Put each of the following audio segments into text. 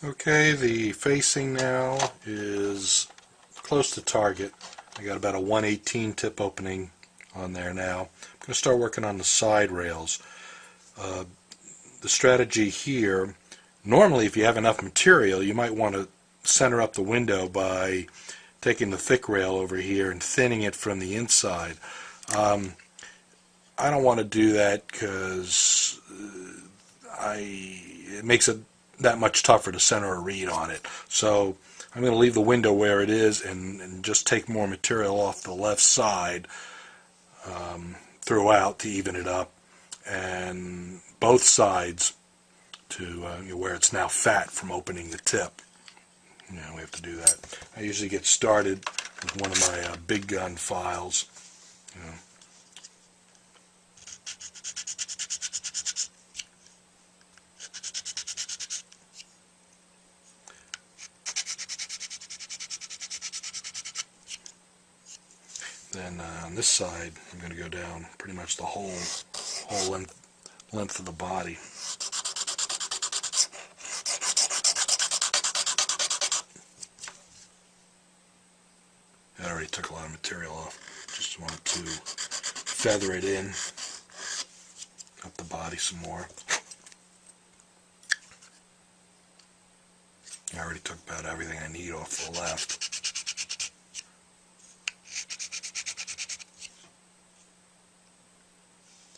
Okay, the facing now is close to target. I got about a 1/18 tip opening on there now. I'm going to start working on the side rails. The strategy here, normally if you have enough material, you might want to center up the window by taking the thick rail over here and thinning it from the inside. I don't want to do that because it makes it that much tougher to center a reed on it. So I'm going to leave the window where it is and just take more material off the left side throughout to even it up, and both sides to where it's now fat from opening the tip. We have to do that. I usually get started with one of my big gun files. Then on this side, I'm going to go down pretty much the whole length of the body. I already took a lot of material off. Just wanted to feather it in up the body some more. I already took about everything I need off the left.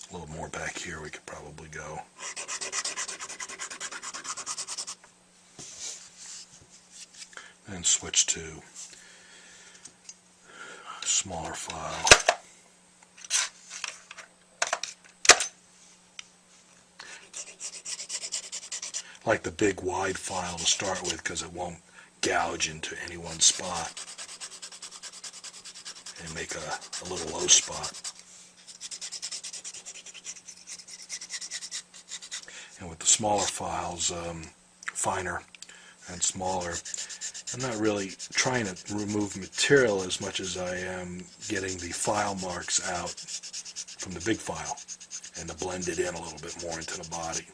A little more back here we could probably go. And switch to a smaller file. I like the big wide file to start with because it won't gouge into any one spot and make a little low spot. And with the smaller files, finer and smaller, I'm not really trying to remove material as much as I am getting the file marks out from the big file and to blend it in a little bit more into the body.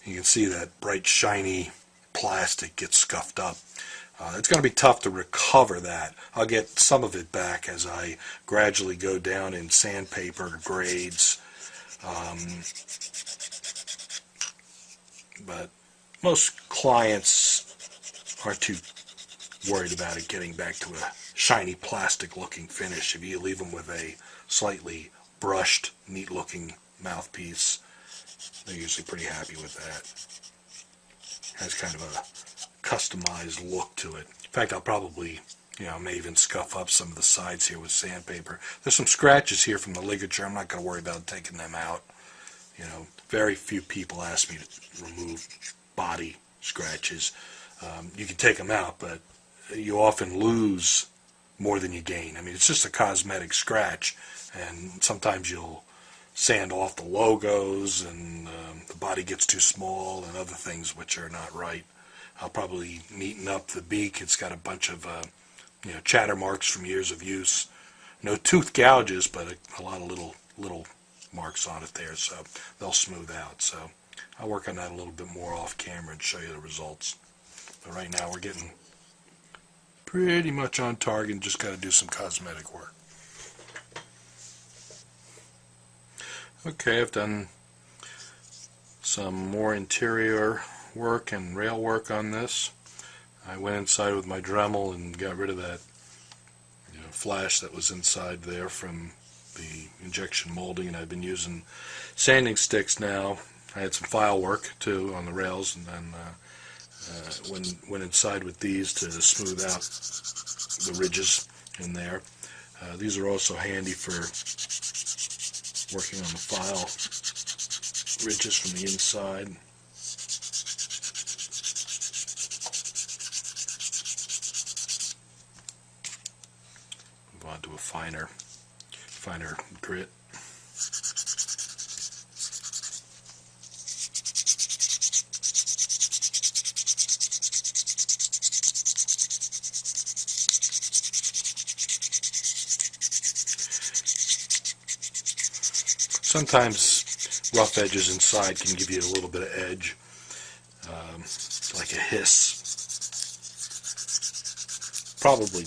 You can see that bright shiny plastic gets scuffed up. It's going to be tough to recover that. I'll get some of it back as I gradually go down in sandpaper grades. But most clients aren't too worried about it getting back to a shiny plastic looking finish. If you leave them with a slightly brushed, neat looking mouthpiece, they're usually pretty happy with that. Has kind of a customized look to it. In fact, I'll probably, may even scuff up some of the sides here with sandpaper. There's some scratches here from the ligature. I'm not going to worry about taking them out. Very few people ask me to remove body scratches. You can take them out, but you often lose more than you gain. I mean, it's just a cosmetic scratch, and sometimes you'll sand off the logos and the body gets too small and other things which are not right. I'll probably neaten up the beak. It's got a bunch of chatter marks from years of use. No tooth gouges, but a lot of little marks on it there, so they'll smooth out. So I'll work on that a little bit more off camera and show you the results. But right now we're getting pretty much on target and just got to do some cosmetic work. Okay, I've done some more interior work and rail work on this. I went inside with my Dremel and got rid of that flash that was inside there from the injection molding, and I've been using sanding sticks now. I had some file work too on the rails, and then went inside with these to smooth out the ridges in there. These are also handy for working on the file ridges from the inside. Move on to a finer grit. Sometimes rough edges inside can give you a little bit of edge, like a hiss. Probably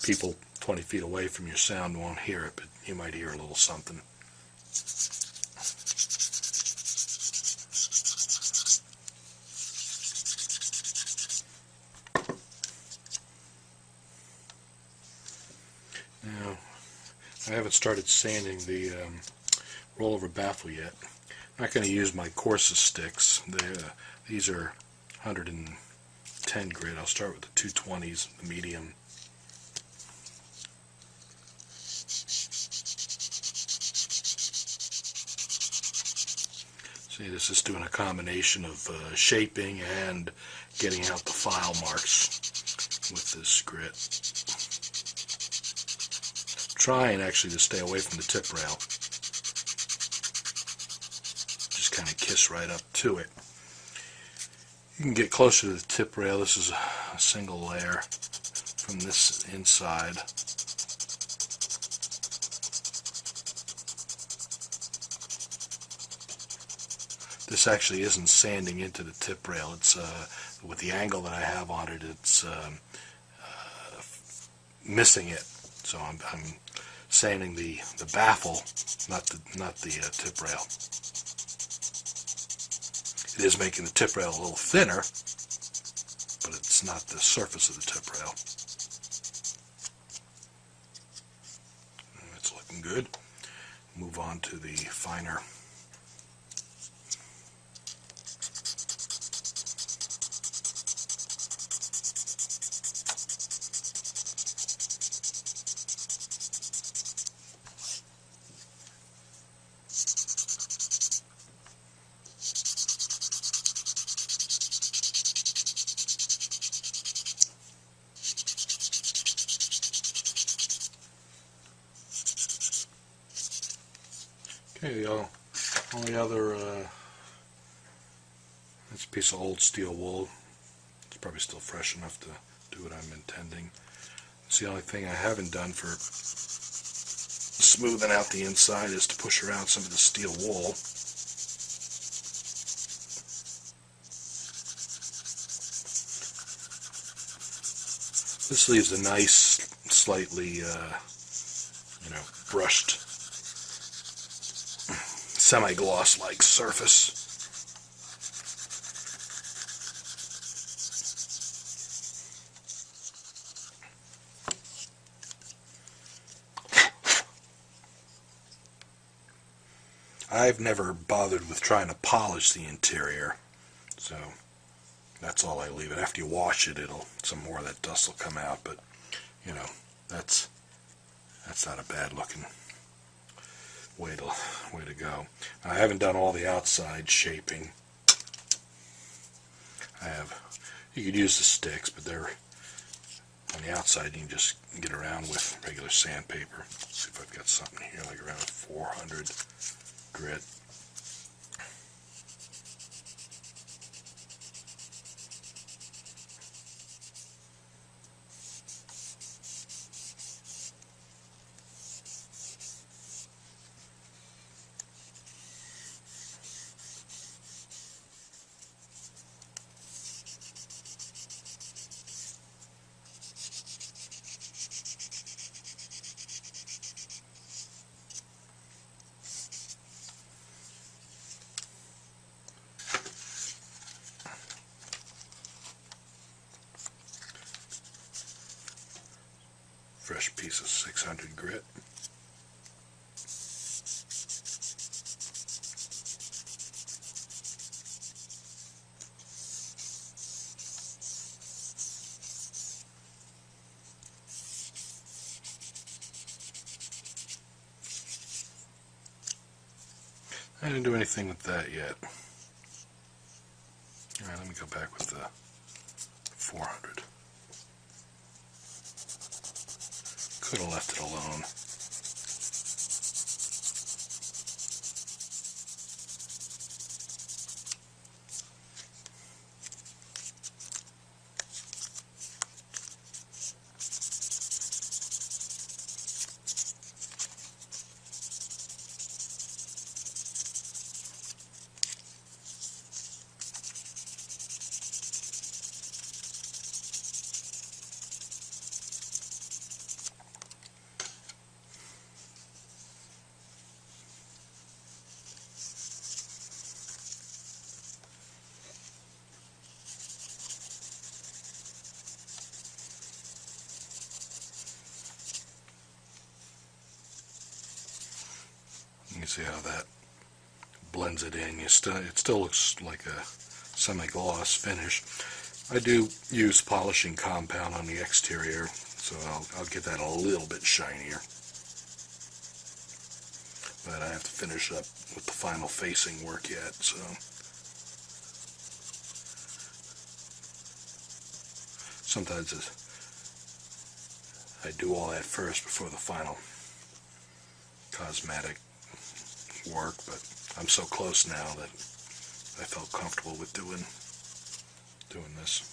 people 20 feet away from your sound won't hear it, but you might hear a little something. Now, I haven't started sanding the rollover baffle yet. I'm not going to use my coarsest sticks. These are 110 grit. I'll start with the 220s, the medium. See, this is doing a combination of shaping and getting out the file marks with this grit. Trying actually to stay away from the tip rail. Just kind of kiss right up to it. You can get closer to the tip rail. This is a single layer from this inside. This actually isn't sanding into the tip rail. It's with the angle that I have on it, it's missing it. So I'm sanding the baffle, not the tip rail. It is making the tip rail a little thinner, but it's not the surface of the tip rail. It's looking good. Move on to the finer. Okay, the only other, that's a piece of old steel wool. It's probably still fresh enough to do what I'm intending. It's the only thing I haven't done for smoothing out the inside is to push around some of the steel wool. This leaves a nice, slightly, brushed, semi-gloss-like surface. I've never bothered with trying to polish the interior, so that's all I leave it. After you wash it, some more of that dust will come out, but that's not a bad looking way to go. I haven't done all the outside shaping. You could use the sticks, but they're on the outside. You can just get around with regular sandpaper. Let's see if I've got something here like around 400 grit. Fresh piece of 600 grit. I didn't do anything with that yet. Alright, let me go back with the 400. Could have left it alone. You see how that blends it in. It still looks like a semi-gloss finish. I do use polishing compound on the exterior, so I'll get that a little bit shinier. But I have to finish up with the final facing work yet, so. Sometimes I do all that first before the final cosmetic work, but I'm so close now that I felt comfortable with doing this.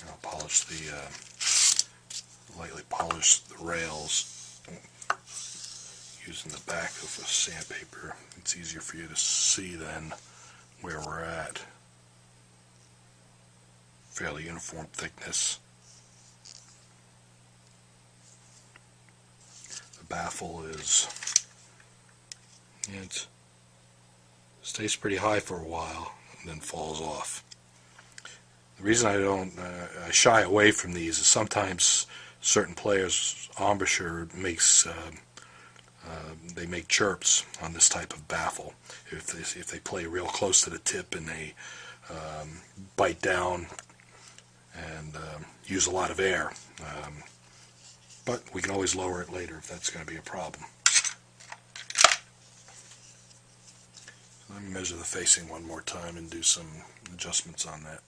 I'll polish lightly polish the rails using the back of a sandpaper. It's easier for you to see then where we're at. Fairly uniform thickness. The baffle it stays pretty high for a while and then falls off. The reason I shy away from these is sometimes certain players' embouchure makes they make chirps on this type of baffle. If they play real close to the tip and they bite down and use a lot of air. But we can always lower it later if that's going to be a problem. Let me measure the facing one more time and do some adjustments on that.